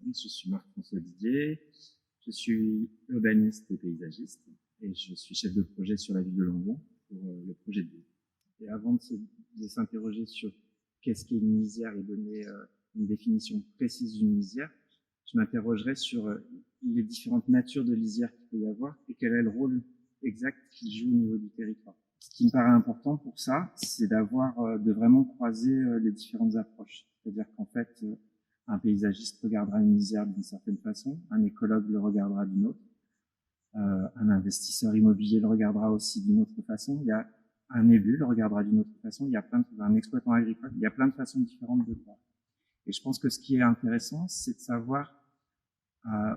Je suis Marc-François Didier, je suis urbaniste et paysagiste et je suis chef de projet sur la ville de Langon pour le projet de ville. Et avant de s'interroger sur qu'est-ce qu'est une lisière et donner une définition précise d'une lisière, je m'interrogerai sur les différentes natures de lisières qu'il peut y avoir et quel est le rôle exact qu'il joue au niveau du territoire. Ce qui me paraît important pour ça, c'est de vraiment croiser les différentes approches. C'est-à-dire qu'en fait, un paysagiste regardera une lisière d'une certaine façon, un écologue le regardera d'une autre, un investisseur immobilier le regardera aussi d'une autre façon, il y a un élu le regardera d'une autre façon, il y a un exploitant agricole, il y a plein de façons différentes de voir. Et je pense que ce qui est intéressant, c'est de savoir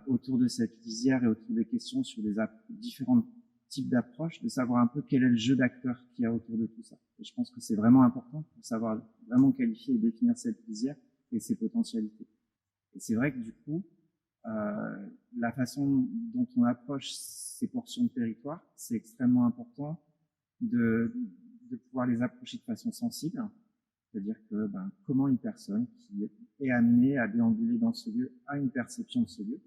autour de cette lisière et autour des questions sur les différents types d'approches, de savoir un peu quel est le jeu d'acteurs qu'il y a autour de tout ça. Et je pense que c'est vraiment important pour savoir vraiment qualifier et définir cette lisière et ses potentialités. Et c'est vrai que du coup, la façon dont on approche ces portions de territoire, c'est extrêmement important de pouvoir les approcher de façon sensible. C'est-à-dire que comment une personne qui est amenée à déambuler dans ce lieu a une perception de ce lieu.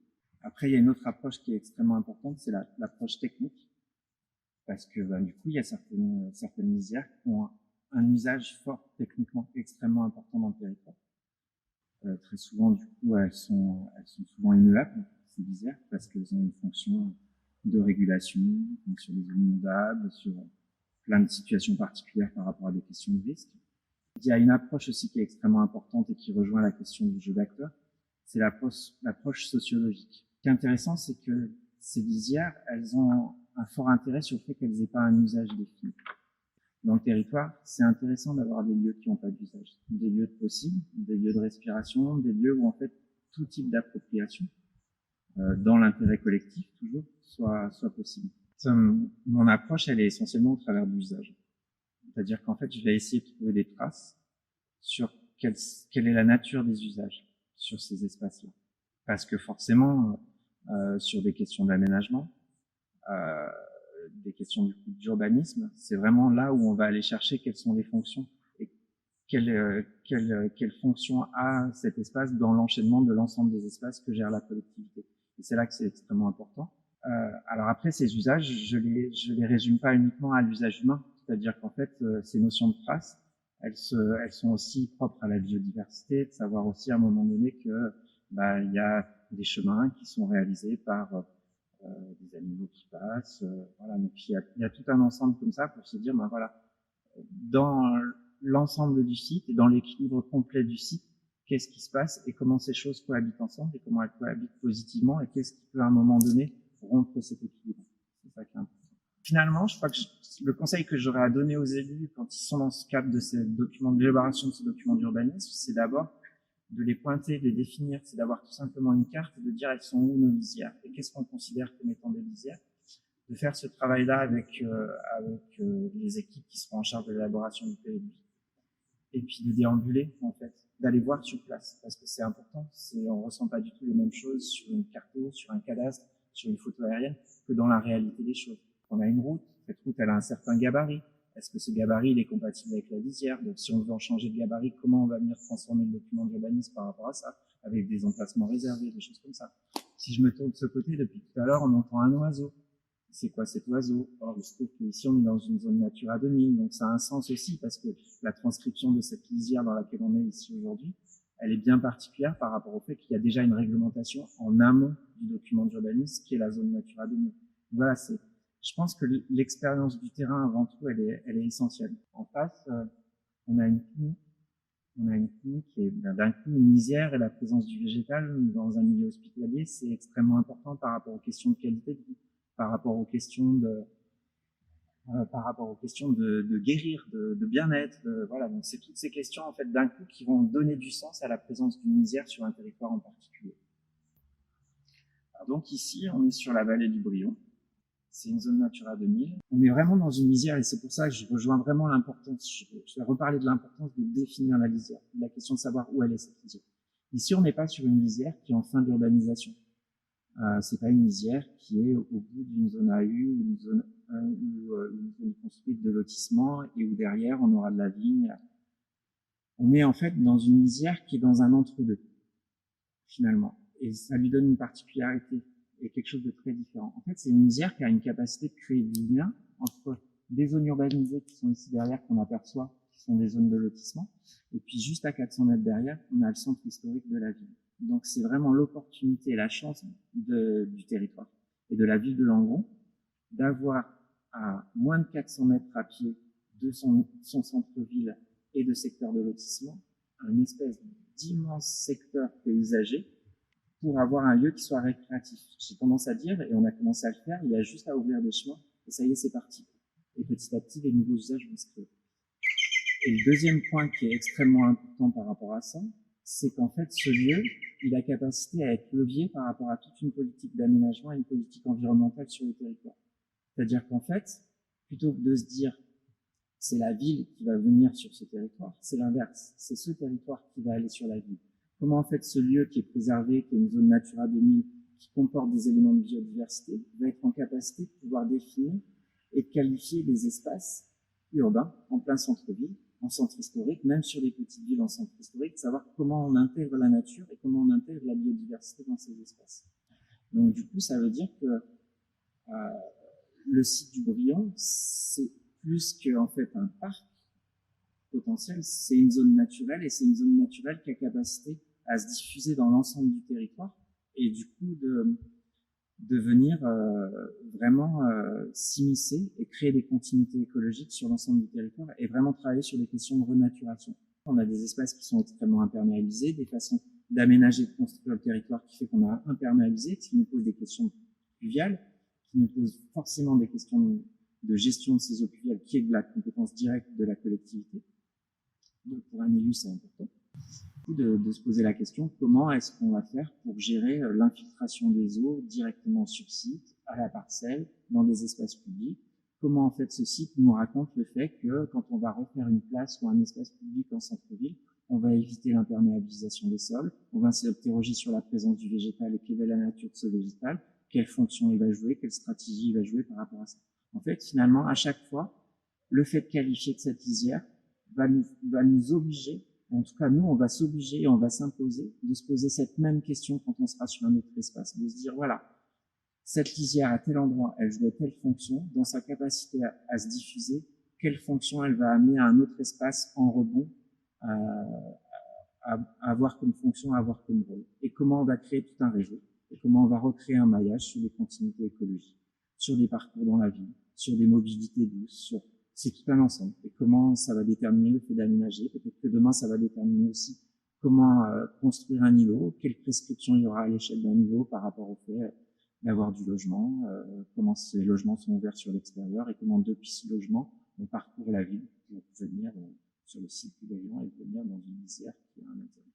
Après, il y a une autre approche qui est extrêmement importante, c'est l'approche technique. Parce que du coup, il y a certaines lisières qui ont un usage fort techniquement extrêmement important dans le territoire. Très souvent, du coup, elles sont souvent immuables, ces lisières, parce qu'elles ont une fonction de régulation, donc sur les eaux inondables, sur plein de situations particulières par rapport à des questions de risque. Il y a une approche aussi qui est extrêmement importante et qui rejoint la question du jeu d'acteur, c'est l'approche sociologique. Ce qui est intéressant, c'est que ces lisières, elles ont un fort intérêt sur le fait qu'elles n'aient pas un usage défini. Dans le territoire, c'est intéressant d'avoir des lieux qui n'ont pas d'usage, des lieux de possible, des lieux de respiration, des lieux où en fait tout type d'appropriation, dans l'intérêt collectif toujours, soit possible. Mon approche, elle est essentiellement au travers de l'usage. C'est-à-dire qu'en fait, je vais essayer de trouver des traces sur quelle est la nature des usages sur ces espaces-là. Parce que forcément, sur des questions d'aménagement, des questions d'urbanisme, c'est vraiment là où on va aller chercher quelles sont les fonctions et quelle fonction a cet espace dans l'enchaînement de l'ensemble des espaces que gère la collectivité. Et c'est là que c'est extrêmement important. Alors après, ces usages, je les résume pas uniquement à l'usage humain, c'est-à-dire qu'en fait, ces notions de traces, elles sont aussi propres à la biodiversité, de savoir aussi à un moment donné que il y a des chemins qui sont réalisés par des animaux qui passent, voilà. Donc il y a tout un ensemble comme ça pour se dire, voilà, dans l'ensemble du site et dans l'équilibre complet du site, qu'est-ce qui se passe et comment ces choses cohabitent ensemble et comment elles cohabitent positivement et qu'est-ce qui peut à un moment donné rompre cet équilibre. C'est ça qui est important. Finalement, je crois que le conseil que j'aurais à donner aux élus quand ils sont dans ce cadre de ces documents d'élaboration de ces documents d'urbanisme, c'est d'abord de les pointer, de les définir, c'est d'avoir tout simplement une carte et de dire elles sont où nos lisières et qu'est-ce qu'on considère comme étant des lisières. De faire ce travail-là avec les équipes qui seront en charge de l'élaboration du PLU. Et puis de déambuler, en fait, d'aller voir sur place, parce que c'est important. On ressent pas du tout les mêmes choses sur une carto, sur un cadastre, sur une photo aérienne, que dans la réalité des choses. On a une route, cette route, elle a un certain gabarit. Est-ce que ce gabarit, il est compatible avec la lisière? Donc, si on veut en changer de gabarit, comment on va venir transformer le document d'urbanisme par rapport à ça, avec des emplacements réservés, des choses comme ça. Si je me tourne de ce côté, depuis tout à l'heure, on entend un oiseau. C'est quoi cet oiseau? Or, il se trouve qu'ici, on est dans une zone Natura 2000, donc ça a un sens aussi, parce que la transcription de cette lisière dans laquelle on est ici aujourd'hui, elle est bien particulière par rapport au fait qu'il y a déjà une réglementation en amont du document d'urbanisme, qui est la zone Natura 2000. Voilà, je pense que l'expérience du terrain, avant tout, elle est essentielle. En face, on a une PMI qui est d'un coup une lisière et la présence du végétal dans un milieu hospitalier, c'est extrêmement important par rapport aux questions de qualité de vie, par rapport aux questions de guérir, de bien-être, voilà. Donc c'est toutes ces questions en fait d'un coup qui vont donner du sens à la présence d'une lisière sur un territoire en particulier. Alors donc ici, on est sur la vallée du Brion. C'est une zone Natura 2000. On est vraiment dans une lisière et c'est pour ça que je rejoins vraiment l'importance. Je vais reparler de l'importance de définir la lisière, de la question de savoir où elle est cette lisière. Ici, on n'est pas sur une lisière qui est en fin d'urbanisation. C'est pas une lisière qui est au bout d'une zone AU, une zone construite de lotissement et où derrière on aura de la vigne. On est en fait dans une lisière qui est dans un entre-deux, finalement. et ça lui donne une particularité et quelque chose de très différent. En fait, c'est une lisière qui a une capacité de créer du lien entre des zones urbanisées qui sont ici derrière, qu'on aperçoit, qui sont des zones de lotissement, et puis juste à 400 mètres derrière, on a le centre historique de la ville. Donc c'est vraiment l'opportunité et la chance du territoire et de la ville de Langon d'avoir à moins de 400 mètres à pied de son centre-ville et de secteur de lotissement un espèce d'immense secteur paysager pour avoir un lieu qui soit récréatif. J'ai tendance à dire, et on a commencé à le faire, il y a juste à ouvrir des chemins, et ça y est, c'est parti. Et petit à petit, les nouveaux usages vont se créer. Et le deuxième point qui est extrêmement important par rapport à ça, c'est qu'en fait, ce lieu, il a capacité à être levier par rapport à toute une politique d'aménagement et une politique environnementale sur le territoire. C'est-à-dire qu'en fait, plutôt que de se dire c'est la ville qui va venir sur ce territoire, c'est l'inverse. C'est ce territoire qui va aller sur la ville. Comment en fait ce lieu qui est préservé, qui est une zone Natura 2000, qui comporte des éléments de biodiversité, va être en capacité de pouvoir définir et de qualifier des espaces urbains en plein centre-ville, en centre historique, même sur les petites villes en centre historique, savoir comment on intègre la nature et comment on intègre la biodiversité dans ces espaces. Donc du coup, ça veut dire que le site du Brillon, c'est plus qu'en fait un parc potentiel, c'est une zone naturelle et c'est une zone naturelle qui a capacité à se diffuser dans l'ensemble du territoire et du coup de venir vraiment s'immiscer et créer des continuités écologiques sur l'ensemble du territoire et vraiment travailler sur les questions de renaturation. On a des espaces qui sont extrêmement imperméabilisés, des façons d'aménager, de construire le territoire qui fait qu'on a imperméabilisé, ce qui nous pose des questions pluviales, qui nous pose forcément des questions de gestion de ces eaux pluviales, qui est de la compétence directe de la collectivité. Donc pour un élu, c'est important. De se poser la question, comment est-ce qu'on va faire pour gérer l'infiltration des eaux directement sur site, à la parcelle, dans des espaces publics. Comment en fait ce site nous raconte le fait que quand on va refaire une place ou un espace public en centre-ville, on va éviter l'imperméabilisation des sols, on va s'interroger sur la présence du végétal et quelle est la nature de ce végétal, quelle fonction il va jouer, quelle stratégie il va jouer par rapport à ça. En fait, finalement, à chaque fois, le fait de qualifier de cette lisière va nous obliger, en tout cas nous, on va s'obliger et on va s'imposer de se poser cette même question quand on sera sur un autre espace, de se dire voilà, cette lisière à tel endroit, elle jouait telle fonction, dans sa capacité à se diffuser, quelle fonction elle va amener à un autre espace en rebond, à avoir comme fonction, à avoir comme rôle, et comment on va créer tout un réseau, et comment on va recréer un maillage sur des continuités écologiques, sur des parcours dans la ville, sur des mobilités douces, c'est tout un ensemble. Et comment ça va déterminer le fait d'aménager. Peut-être que demain, ça va déterminer aussi comment construire un îlot, quelles prescriptions il y aura à l'échelle d'un îlot par rapport au fait d'avoir du logement, comment ces logements sont ouverts sur l'extérieur et comment depuis ce logement, on parcourt la ville pour venir sur le site du Brillon et venir dans une lisière qui a un intérêt.